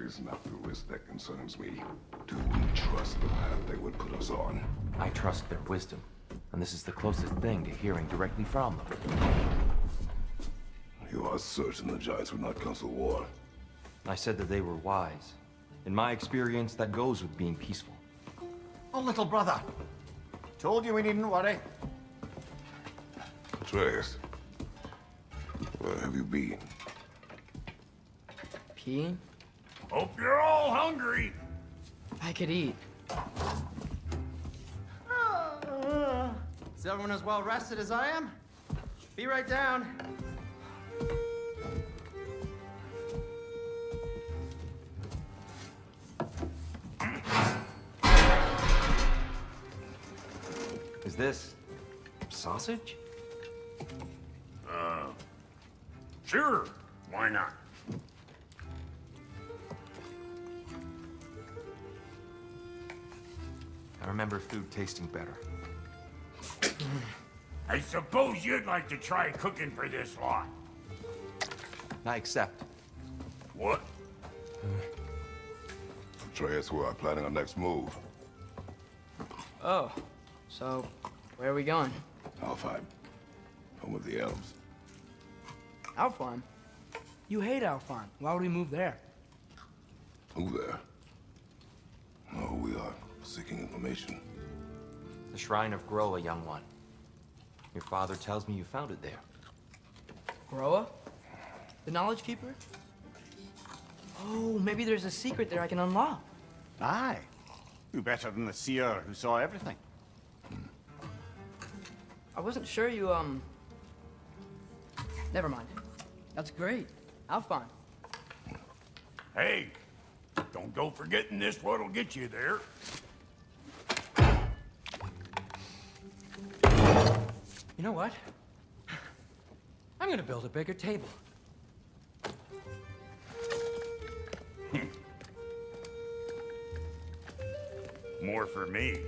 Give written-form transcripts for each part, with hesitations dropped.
is not the risk that concerns me. Do we trust the path they would put us on? I trust their wisdom, and this is the closest thing to hearing directly from them. You are certain the Giants would not counsel war? I said that they were wise. In my experience, that goes with being peaceful. Oh, little brother. Told you we needn't worry. Atreus, where have you been? Peeing? Hope you're all hungry. I could eat. Is everyone as well rested as I am? Be right down. Is this sausage? Sure, why not? I remember food tasting better. I suppose you'd like to try cooking for this lot. I accept. What? Atreus, we are planning our next move. Oh, so where are we going? Alfheim, home of the elves. Alfheim? You hate Alfheim. Why would we move there? Who there? Oh, we are seeking information. The Shrine of Groa, young one. Your father tells me you found it there. Groa? The Knowledge Keeper? Oh, maybe there's a secret there I can unlock. Aye. Who better than the seer who saw everything? I wasn't sure you, Never mind. That's great. Alfheim. Hey, don't go forgetting this what'll get you there. You know what? I'm gonna build a bigger table. More for me.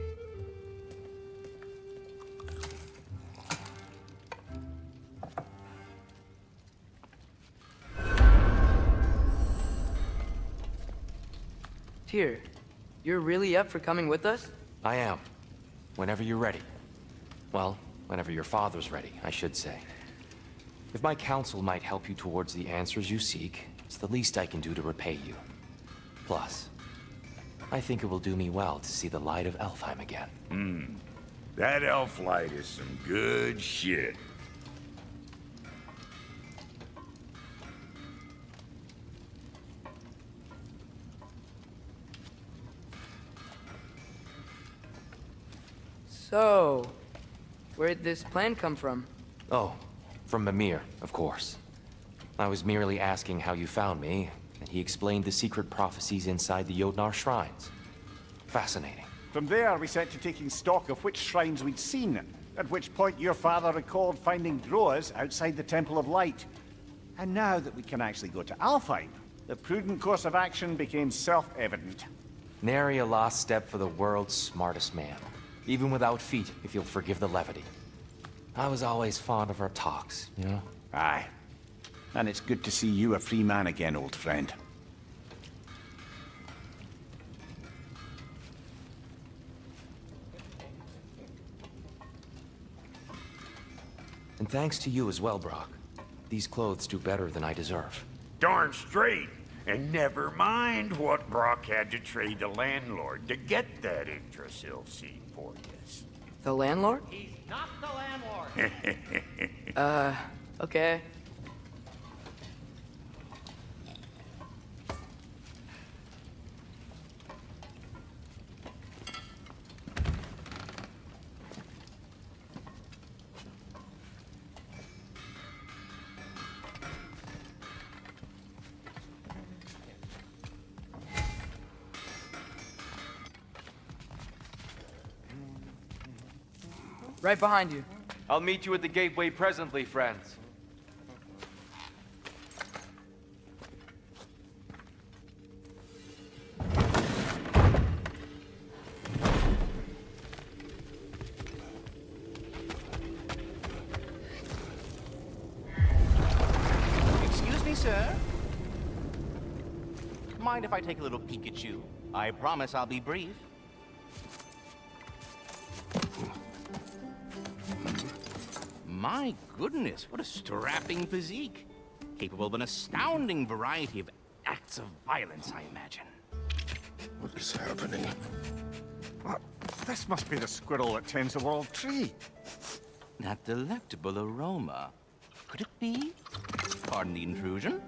Tyr, you're really up for coming with us? I am. Whenever you're ready. Well, whenever your father's ready, I should say. If my counsel might help you towards the answers you seek, it's the least I can do to repay you. Plus, I think it will do me well to see the light of Alfheim again. That elf light is some good shit. So, where'd this plan come from? Oh, from Mimir, of course. I was merely asking how you found me, and he explained the secret prophecies inside the Jotnar shrines. Fascinating. From there, we set to taking stock of which shrines we'd seen, at which point your father recalled finding Groas outside the Temple of Light. And now that we can actually go to Alfheim, the prudent course of action became self-evident. Nary a lost step for the world's smartest man. Even without feet, if you'll forgive the levity. I was always fond of our talks, you know? Aye. And it's good to see you a free man again, old friend. And thanks to you as well, Brock. These clothes do better than I deserve. Darn straight. And never mind what Brock had to trade the landlord to get that Yggdrasil seed for us. The landlord? He's not the landlord. Okay. Right behind you. I'll meet you at the gateway presently, friends. Excuse me, sir. My mind if I take a little peek at you? I promise I'll be brief. My goodness, what a strapping physique. Capable of an astounding variety of acts of violence, I imagine. What is happening? What? This must be the squirrel that tends the world tree. That delectable aroma. Could it be? Pardon the intrusion.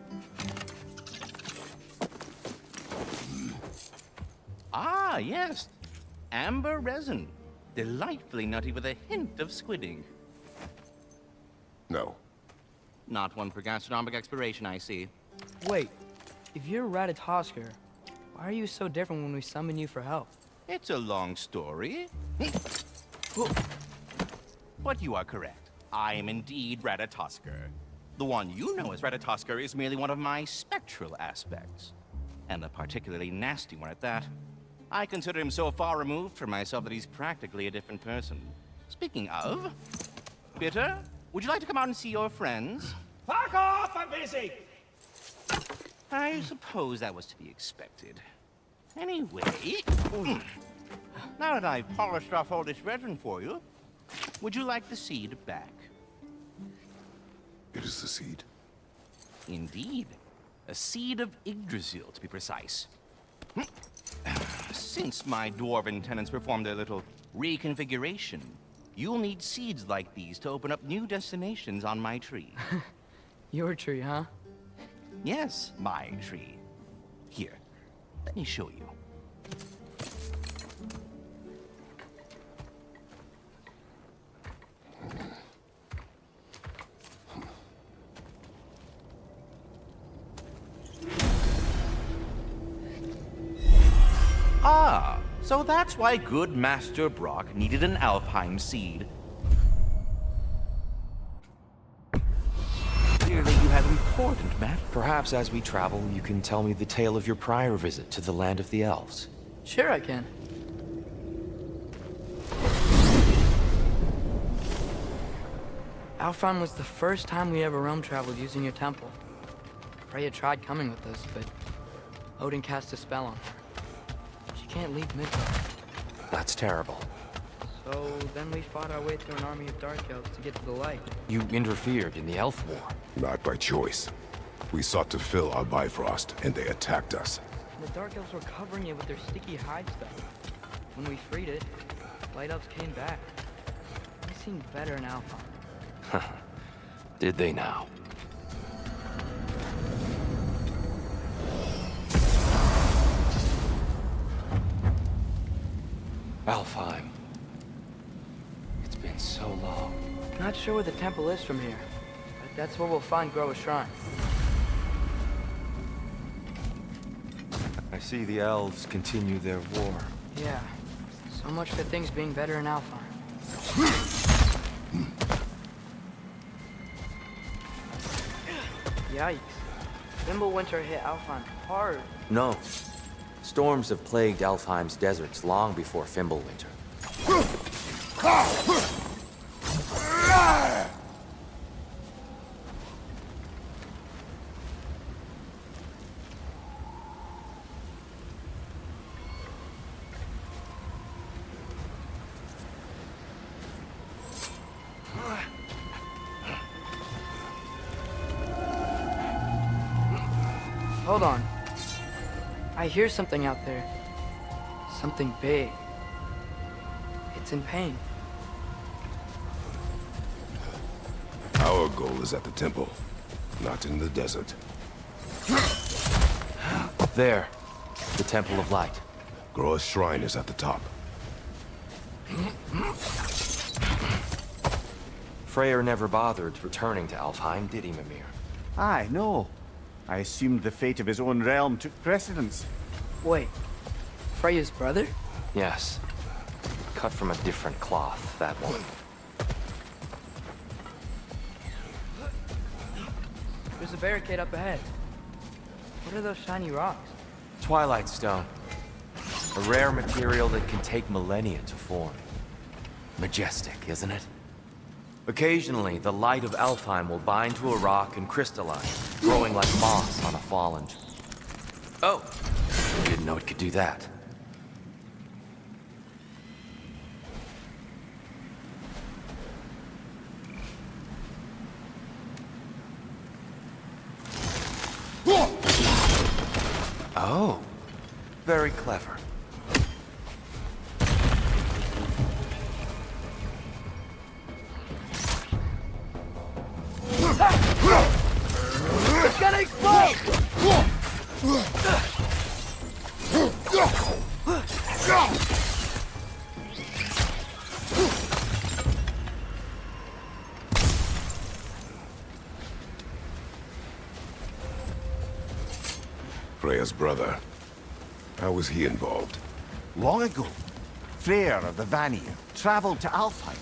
Ah, yes. Amber resin. Delightfully nutty with a hint of squid ink. No. Not one for gastronomic exploration, I see. Wait, if you're Ratatosker, why are you so different when we summon you for help? It's a long story. But you are correct. I am indeed Ratatosker. The one you know as Ratatosker is merely one of my spectral aspects. And a particularly nasty one at that. I consider him so far removed from myself that he's practically a different person. Speaking of, Bitter, would you like to come out and see your friends? Fuck off! I'm busy! I suppose that was to be expected. Anyway, now that I've polished off all this resin for you, would you like the seed back? It is the seed. Indeed. A seed of Yggdrasil, to be precise. Since my dwarven tenants performed their little reconfiguration, you'll need seeds like these to open up new destinations on my tree. Your tree, huh? Yes, my tree. Here, let me show you. Ah, so that's why good Master Brock needed an Alfheim seed. Clearly you have important matter. Perhaps as we travel, you can tell me the tale of your prior visit to the land of the elves. Sure I can. Alfheim was the first time we ever realm traveled using your temple. Freya tried coming with us, but Odin cast a spell on her. She can't leave Midgard. That's terrible. So then we fought our way through an army of dark elves to get to the light. You interfered in the elf war. Not by choice. We sought to fill our Bifrost, and they attacked us. And the dark elves were covering it with their sticky hide stuff. When we freed it, light elves came back. They seemed better in Alfheim. Did they now? Alfheim. It's been so long. Not sure where the temple is from here, but that's where we'll find Groa's shrine. I see the elves continue their war. Yeah, so much for things being better in Alfheim. Yikes. Fimbulwinter hit Alfheim hard. No. Storms have plagued Alfheim's deserts long before Fimbulwinter. Hold on. I hear something out there. Something big. It's in pain. Our goal is at the temple, not in the desert. There. The Temple of Light. Groa's shrine is at the top. Freyr never bothered returning to Alfheim, did he, Mimir? Aye, no. I assumed the fate of his own realm took precedence. Wait. Freya's brother? Yes. Cut from a different cloth, that one. There's a barricade up ahead. What are those shiny rocks? Twilight Stone. A rare material that can take millennia to form. Majestic, isn't it? Occasionally, the light of Alfheim will bind to a rock and crystallize, growing like moss on a fallen... Oh, didn't know it could do that. Oh, very clever. It's gonna explode! Freya's brother. How was he involved? Long ago, Freyr of the Vanir traveled to Alfheim,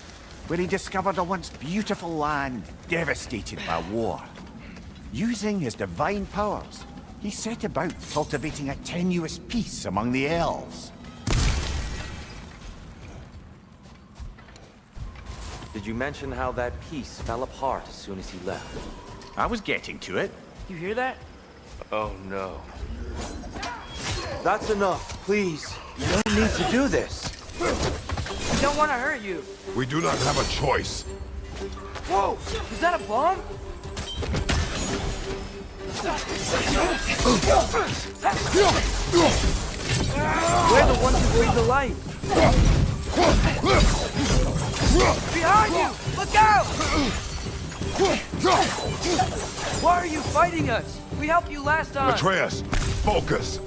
where he discovered a once beautiful land devastated by war. Using his divine powers, he set about cultivating a tenuous peace among the elves. Did you mention how that piece fell apart as soon as he left? I was getting to it. You hear that? Oh no. That's enough, please. You don't need to do this. We don't want to hurt you. We do not have a choice. Whoa! Is that a bomb? We're the ones who breathe the light. Behind you! Look out! Why are you fighting us? We helped you last time. Atreus, focus.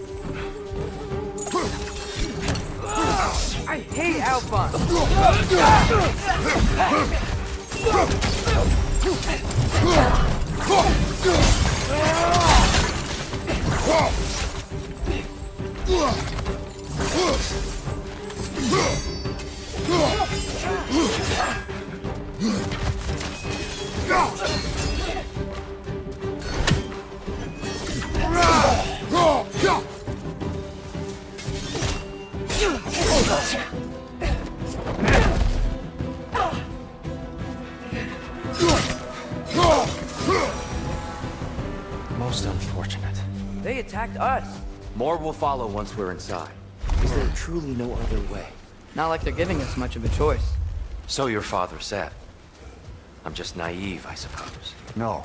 I hate Alphonse. Most unfortunate. They attacked us. More will follow once we're inside. Is there truly no other way? Not like they're giving us much of a choice. So your father said. I'm just naive, I suppose. No.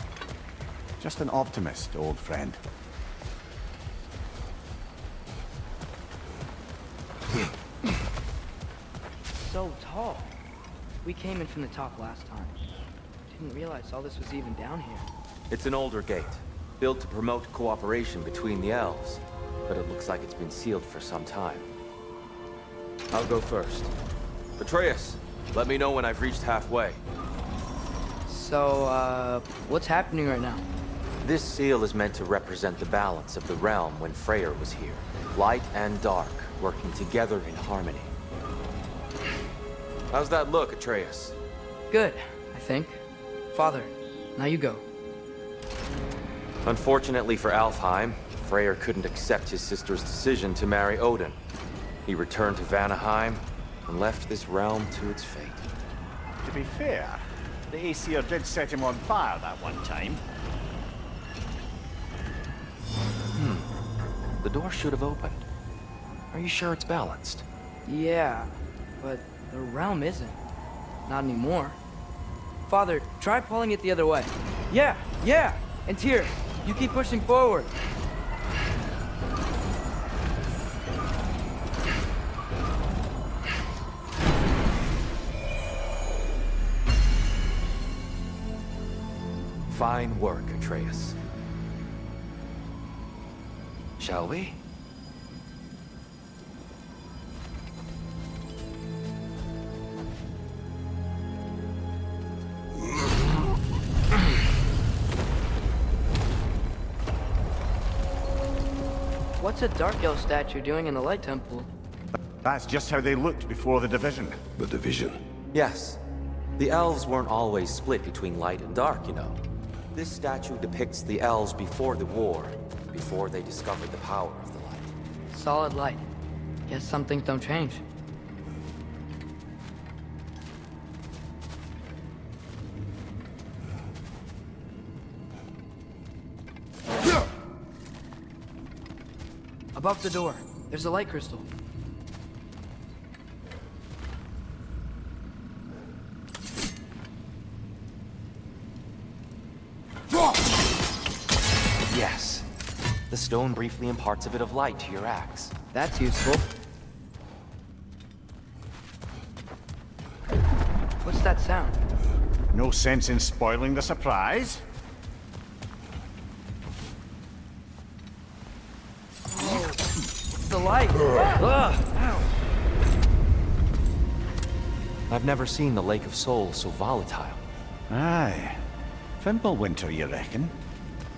Just an optimist, old friend. So tall. We came in from the top last time. Didn't realize all this was even down here. It's an older gate, built to promote cooperation between the elves. But it looks like it's been sealed for some time. I'll go first. Atreus, let me know when I've reached halfway. So, what's happening right now? This seal is meant to represent the balance of the realm when Freyr was here. Light and dark, working together in harmony. How's that look, Atreus? Good, I think. Father, now you go. Unfortunately for Alfheim, Freyr couldn't accept his sister's decision to marry Odin. He returned to Vanaheim and left this realm to its fate. To be fair, the Aesir did set him on fire that one time. The door should have opened. Are you sure it's balanced? Yeah, but the realm isn't. Not anymore. Father, try pulling it the other way. Yeah! And Tyr, you keep pushing forward. Fine work, Atreus. Shall we? What's a Dark Elf statue doing in the Light Temple? That's just how they looked before the division. The division. Yes. The elves weren't always split between light and dark, you know. This statue depicts the elves before the war, before they discovered the power of the light. Solid light. Guess some things don't change. Above the door, there's a light crystal. Yes. The stone briefly imparts a bit of light to your axe. That's useful. What's that sound? No sense in spoiling the surprise. The light! Ugh! Ow. I've never seen the Lake of Souls so volatile. Aye. Fimbulwinter, you reckon?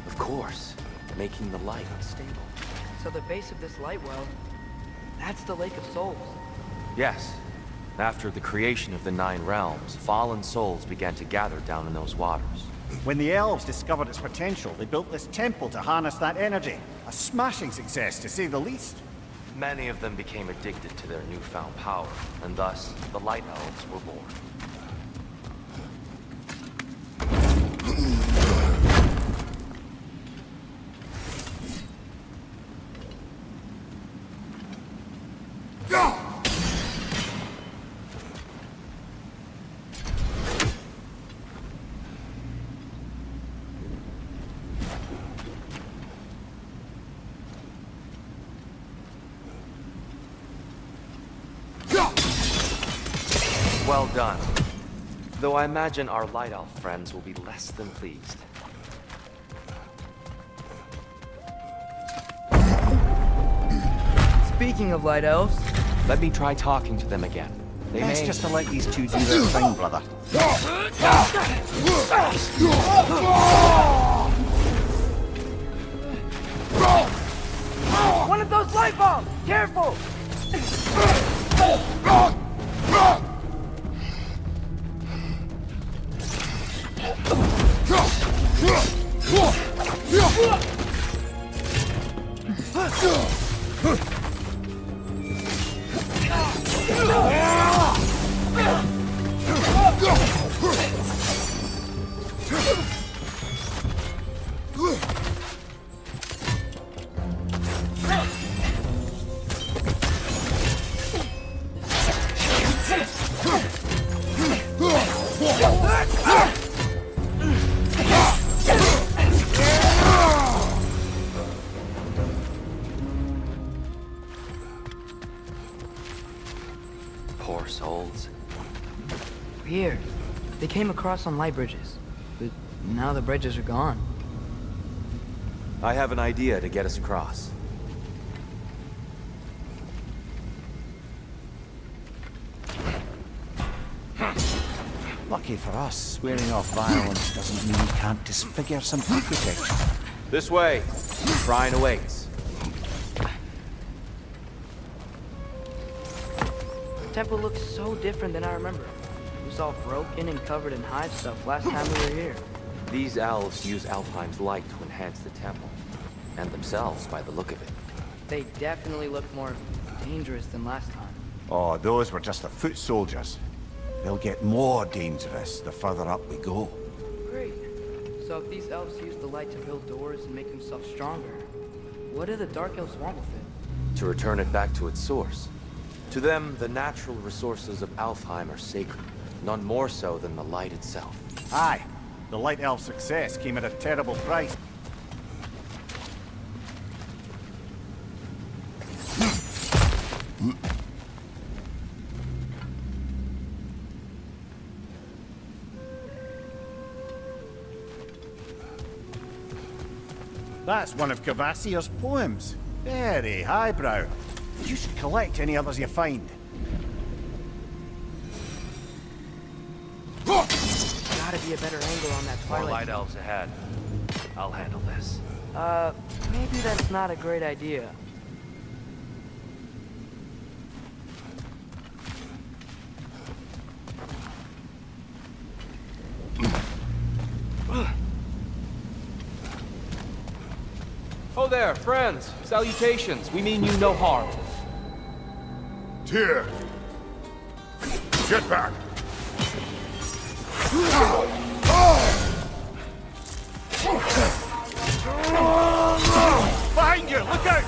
Of course, making the light unstable. So the base of this light well, that's the Lake of Souls. Yes. After the creation of the Nine Realms, fallen souls began to gather down in those waters. When the elves discovered its potential, they built this temple to harness that energy. A smashing success, to say the least. Many of them became addicted to their newfound power, and thus, the Light Elves were born. Well done. Though I imagine our Light Elf friends will be less than pleased. Speaking of light elves, Let me try talking to them again. They Best may... just to let these two do their thing, brother. one of those light bulbs! Careful! Poor souls. Weird. They came across on light bridges, but now the bridges are gone. I have an idea to get us across. Lucky for us, swearing off violence doesn't mean we can't disfigure some architecture. This way. Shrine awaits. The temple looks so different than I remember. It was all broken and covered in hive stuff last time we were here. These elves use Alfheim's light to enhance the temple. And themselves, by the look of it. They definitely look more dangerous than last time. Oh, those were just the foot soldiers. They'll get more dangerous the further up we go. Great. So if these elves use the light to build doors and make themselves stronger, what do the Dark Elves want with it? To return it back to its source. To them, the natural resources of Alfheim are sacred. None more so than the light itself. Aye, the Light Elf success came at a terrible price. That's one of Cavassier's poems. Very highbrow. You should collect any others you find. Gotta be a better angle on that More twilight. light elves ahead. I'll handle this. Maybe that's not a great idea. Oh there, friends. Salutations. We mean you no harm. Tyr! Get back! Behind you! Look out!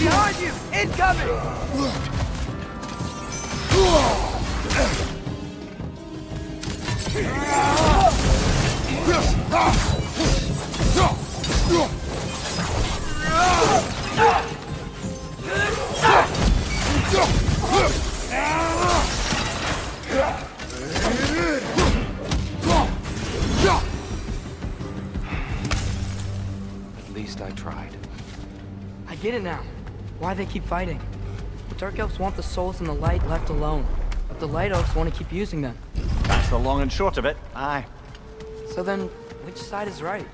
Behind you! Incoming! At least I tried. I get it now. Why they keep fighting. The Dark Elves want the souls in the light left alone, but the Light Elves want to keep using them. That's the long and short of it. Aye. So then, which side is right?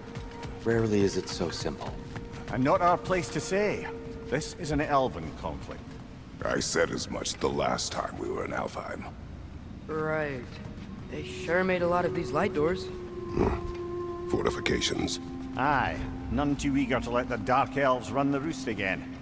Rarely is it so simple. And not our place to say. This is an elven conflict. I said as much the last time we were in Alfheim. Right. They sure made a lot of these light doors. Fortifications. Aye. None too eager to let the Dark Elves run the roost again.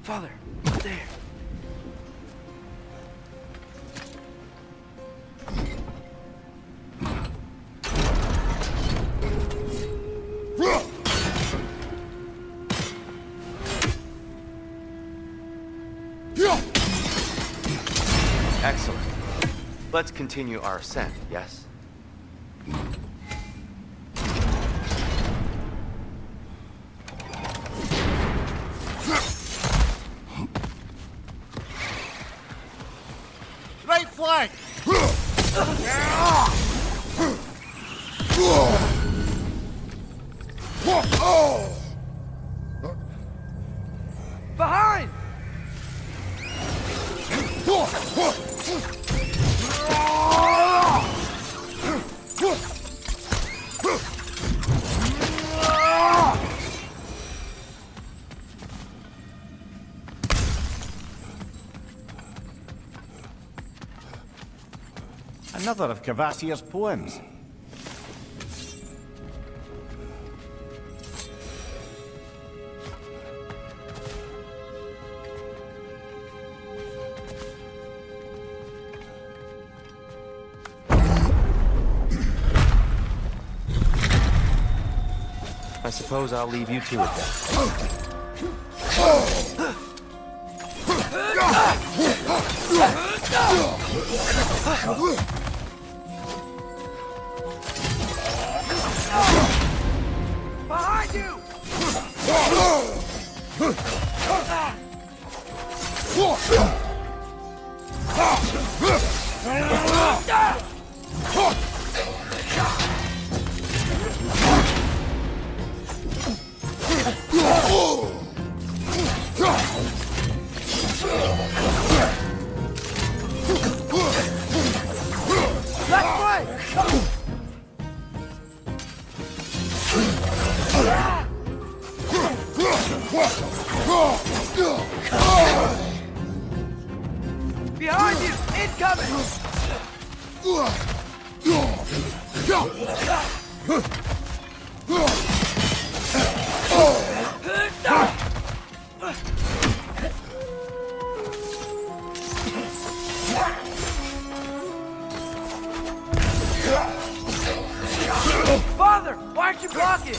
Father, up there. Excellent. Let's continue our ascent, yes? Right flank! Behind! Another of Cavassier's poems. I suppose I'll leave you to it then. Behind you! Left way! Behind you! Incoming! Father, why aren't you blocking?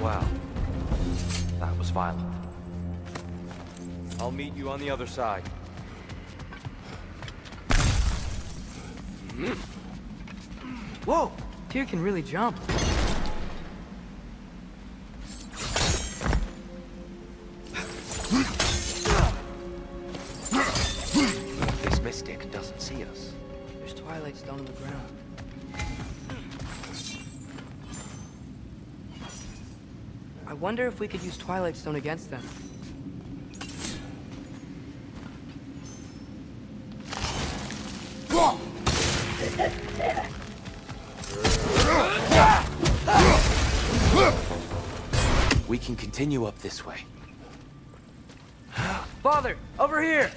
Wow. That was violent. I'll meet you on the other side. Whoa! Tyr can really jump. This mystic doesn't see us. There's Twilight Stone on the ground. I wonder if we could use Twilight Stone against them. We can continue up this way. Father, over here!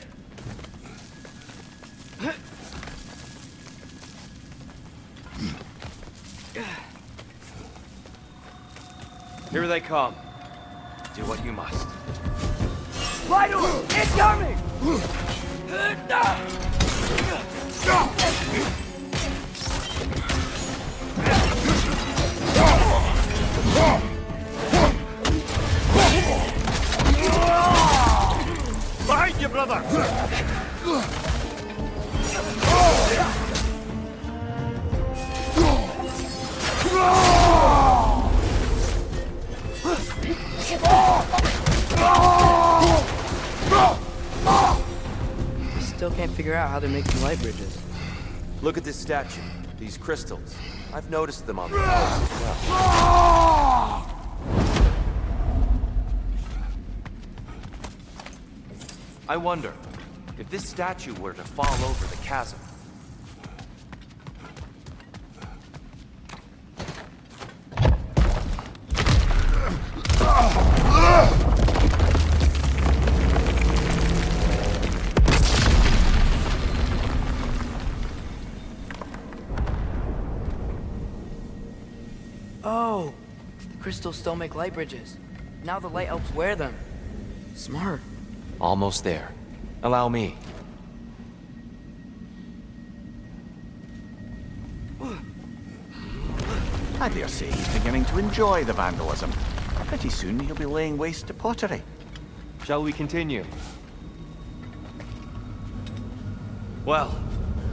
Here they come. Do what you must. Right on! Incoming! Behind you, brother! I still can't figure out how they're making light bridges. Look at this statue. These crystals. I've noticed them on the walls as well. I wonder, if this statue were to fall over the chasm, Oh! The crystals still make light bridges. Now the light elves wear them. Smart. almost there. Allow me. I dare say he's beginning to enjoy the vandalism. Pretty soon he'll be laying waste to pottery. Shall we continue? Well,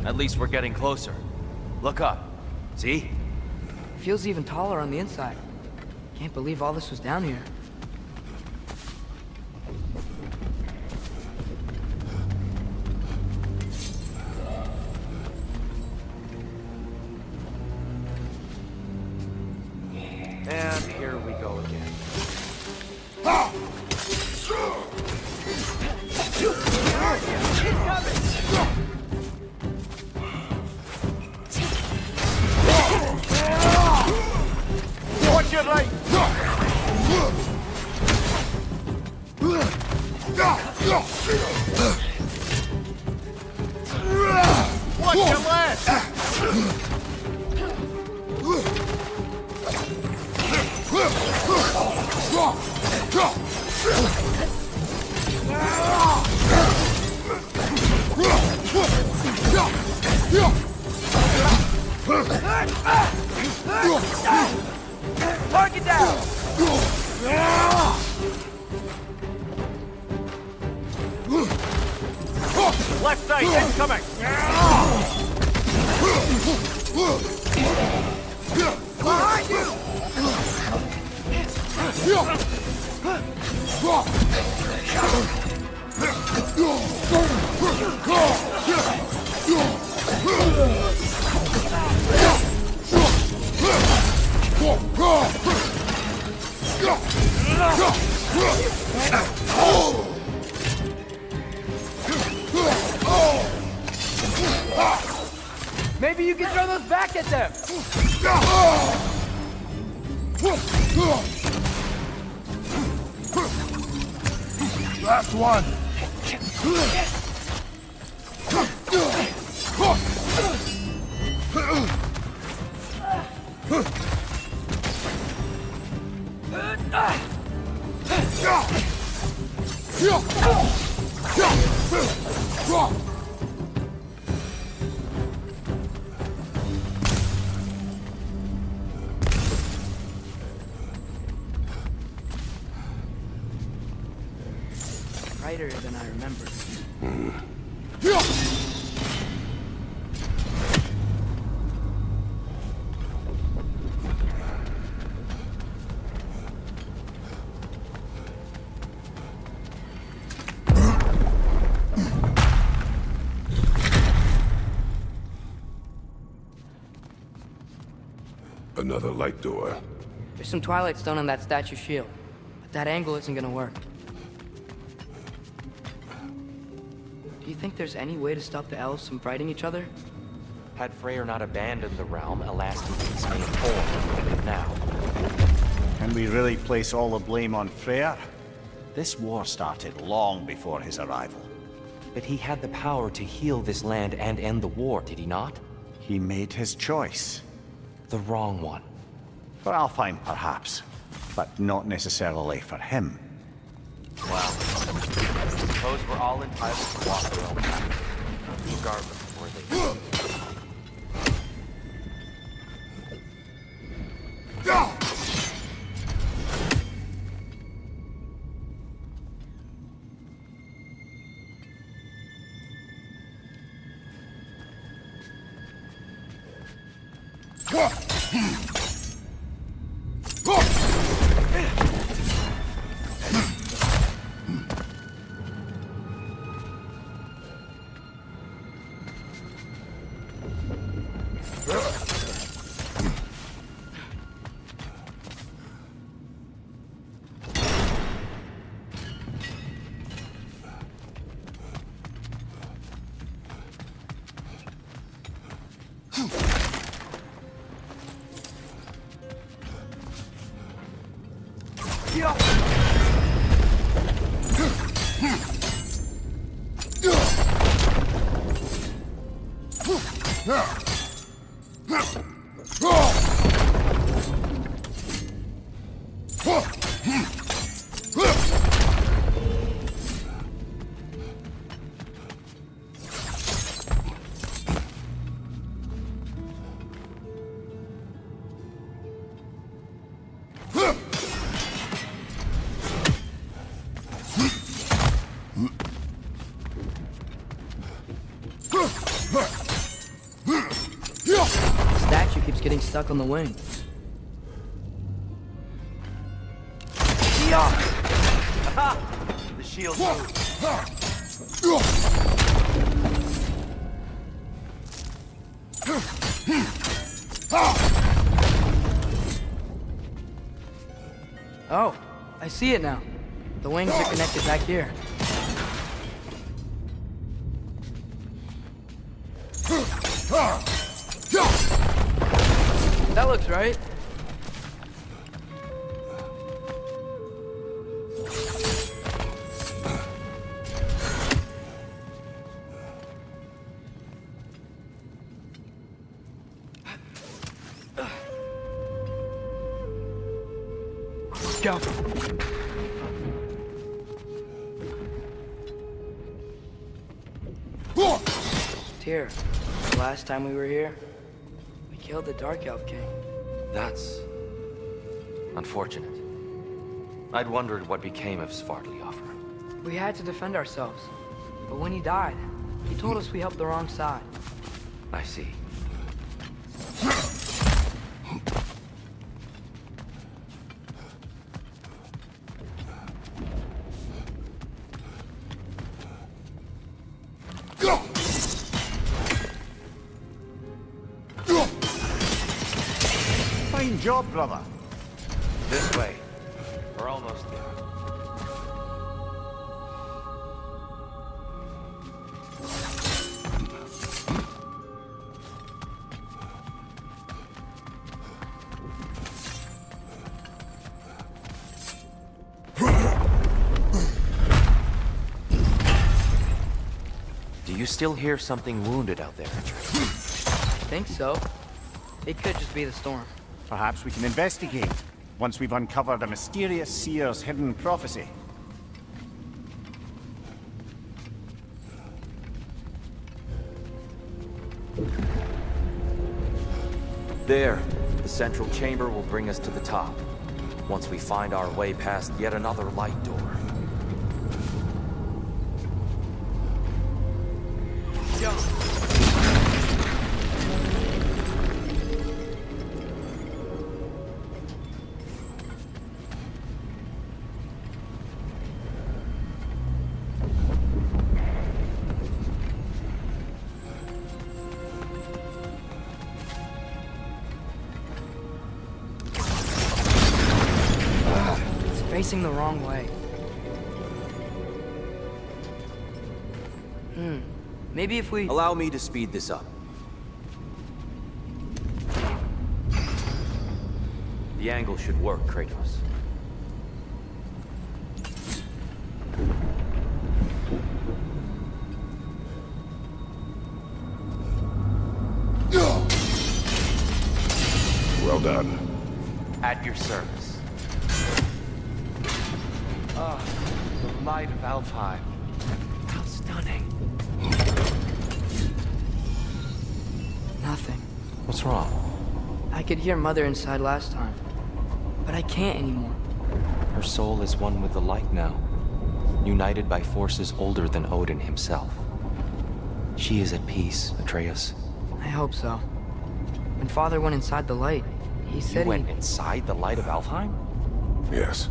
at least we're getting closer. Look up. See? Feels even taller on the inside. Can't believe all this was down here. And here we go again. Watch your right! Watch your left! Mark it down! Left side, incoming! Behind you! Maybe you can throw those back at them! Last one. remember. Another light door. There's some Twilight Stone on that statue shield, but that angle isn't gonna work. Do you think there's any way to stop the elves from fighting each other? Had Freyr not abandoned the realm, Elastig's main form would now. Can we really place all the blame on Freyr? This war started long before his arrival. But he had the power to heal this land and end the war, did he not? He made his choice. The wrong one. For Alfheim, perhaps, but not necessarily for him. Well, I suppose we're all entitled to walk our own path, regardless of where they go. The statue keeps getting stuck on the wing. The shield moved. Oh, I see it now. The wings are connected back here. That looks right. Go. Tyr, the last time we were here, we killed the Dark Elf King. That's unfortunate. I'd wondered what became of Svartalfheim. We had to defend ourselves. But when he died, he told us we helped the wrong side. I see. Fine job, brother. This way. We're almost there. Do you still hear something wounded out there, Atreus? I think so. It could just be the storm. Perhaps we can investigate, once we've uncovered a mysterious seer's hidden prophecy. There. The central chamber will bring us to the top. Once we find our way past yet another light door. facing the wrong way. Maybe if we... Allow me to speed this up. The angle should work, Kratos. Well done. At your service. Ah, the light of Alfheim. How stunning. Nothing. What's wrong? I could hear Mother inside last time, but I can't anymore. Her soul is one with the light now, united by forces older than Odin himself. She is at peace, Atreus. I hope so. When Father went inside the light, he You said went inside the light of Alfheim? Yes.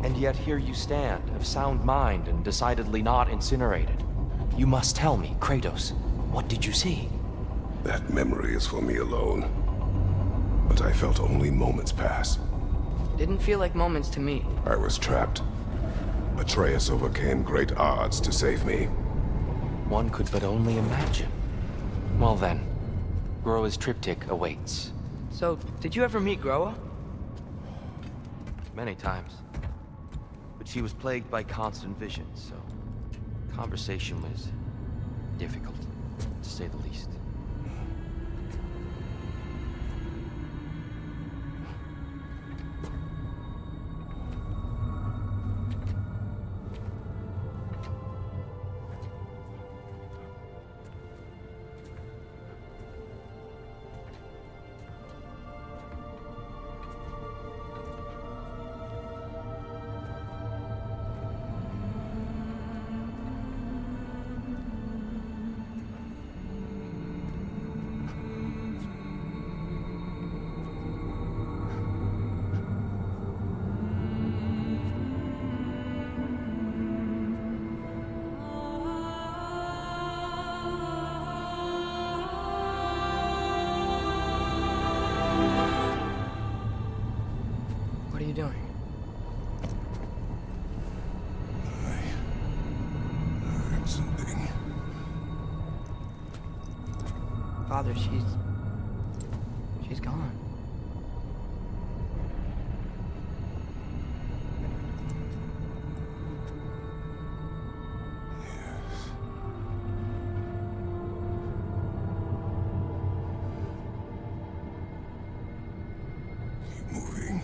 And yet here you stand, of sound mind and decidedly not incinerated. You must tell me, Kratos, what did you see? That memory is for me alone. But I felt only moments pass. Didn't feel like moments to me. I was trapped. Atreus overcame great odds to save me. One could but only imagine. Well then, Groa's triptych awaits. So, did you ever meet Groa? Many times. But she was plagued by constant visions, so conversation was difficult, to say the least. What are you doing? I heard something. Father, she's gone. Keep moving.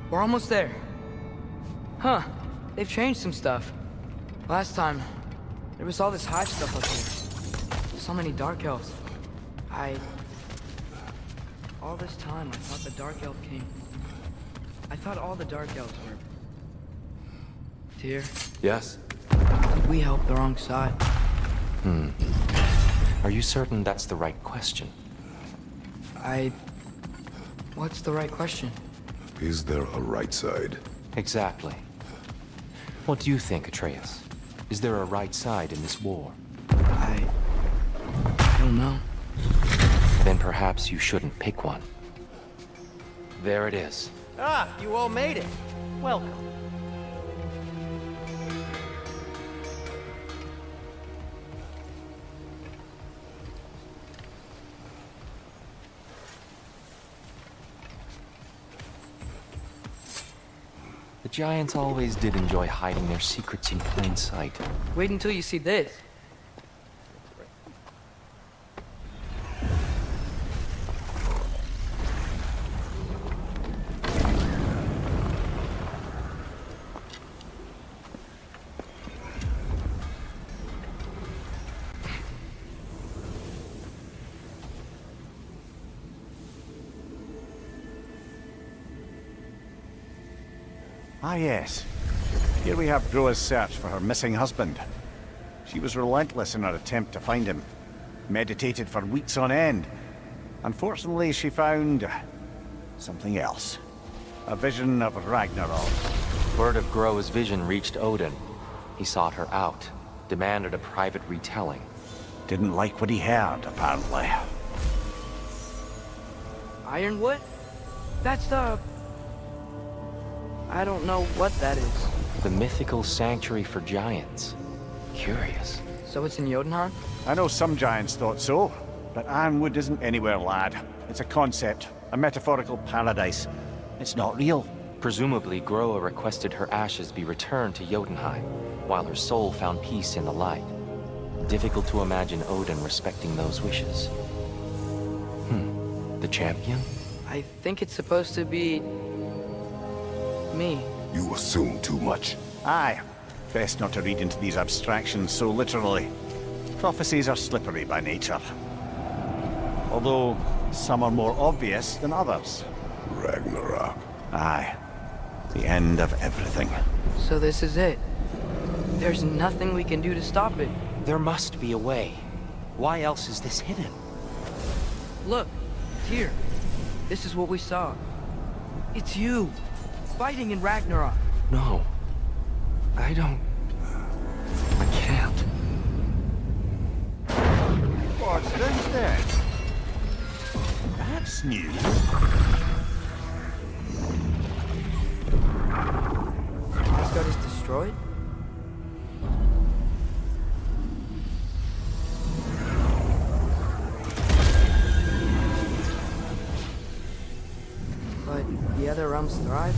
We're almost there. Huh. They've changed some stuff. Last time, there was all this hive stuff up here. So many Dark Elves. All this time, I thought the Dark Elf came... I thought all the Dark Elves were... Tyr, Yes? did we help the wrong side? Are you certain that's the right question? What's the right question? Is there a right side? Exactly. What do you think, Atreus? Is there a right side in this war? I don't know. Then perhaps you shouldn't pick one. There it is. Ah, you all made it. Welcome. The giants always did enjoy hiding their secrets in plain sight. Wait until you see this. Ah, yes. Here we have Groa's search for her missing husband. She was relentless in her attempt to find him. Meditated for weeks on end. Unfortunately, she found something else. A vision of Ragnarok. Word of Groa's vision reached Odin. He sought her out, demanded a private retelling. Didn't like what he heard, apparently. Ironwood? That's the... I don't know what that is. The mythical sanctuary for giants. Curious. So it's in Jotunheim? I know some giants thought so, but Ironwood isn't anywhere, lad. It's a concept, a metaphorical paradise. It's not real. Presumably, Groa requested her ashes be returned to Jotunheim, while her soul found peace in the light. Difficult to imagine Odin respecting those wishes. The champion? I think it's supposed to be... me. You assume too much. Aye. Best not to read into these abstractions so literally. Prophecies are slippery by nature. Although, some are more obvious than others. Ragnarok. Aye. The end of everything. So this is it. There's nothing we can do to stop it. There must be a way. Why else is this hidden? Look, here. This is what we saw. It's you, fighting in Ragnarok. No. I can't. What's this then? That's new. Asgard is destroyed? But the other realms thrive?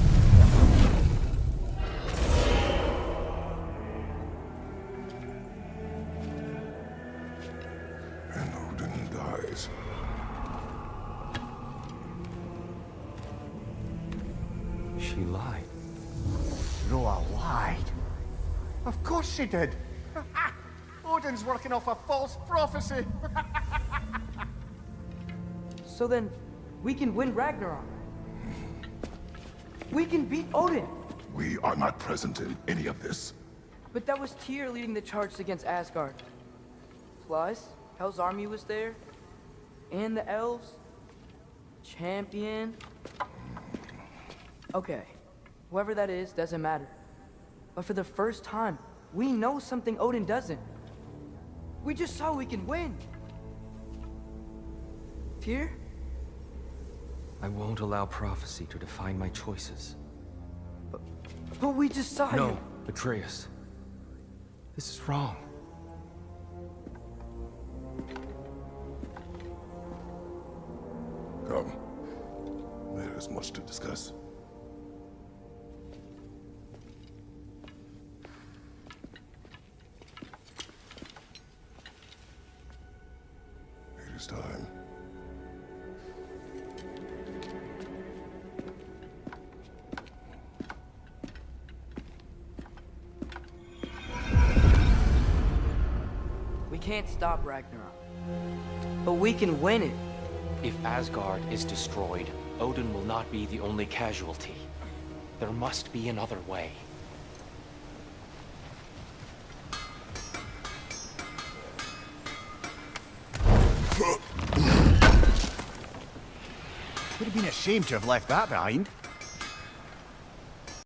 And Odin dies. She lied. Groa lied. Of course she did. Odin's working off a false prophecy. So then, we can win Ragnarok. We can beat Odin. We are not present in any of this. But that was Tyr leading the charge against Asgard. Plus, Hell's army was there. And the elves. Champion. Okay, whoever that is doesn't matter. But for the first time, we know something Odin doesn't. We just saw we can win. Tyr? I won't allow prophecy to define my choices. But we just saw you. No, Atreus. This is wrong. Come. There is much to discuss. It is time. We can't stop Ragnarok. But we can win it. If Asgard is destroyed, Odin will not be the only casualty. There must be another way. Would have been a shame to have left that behind.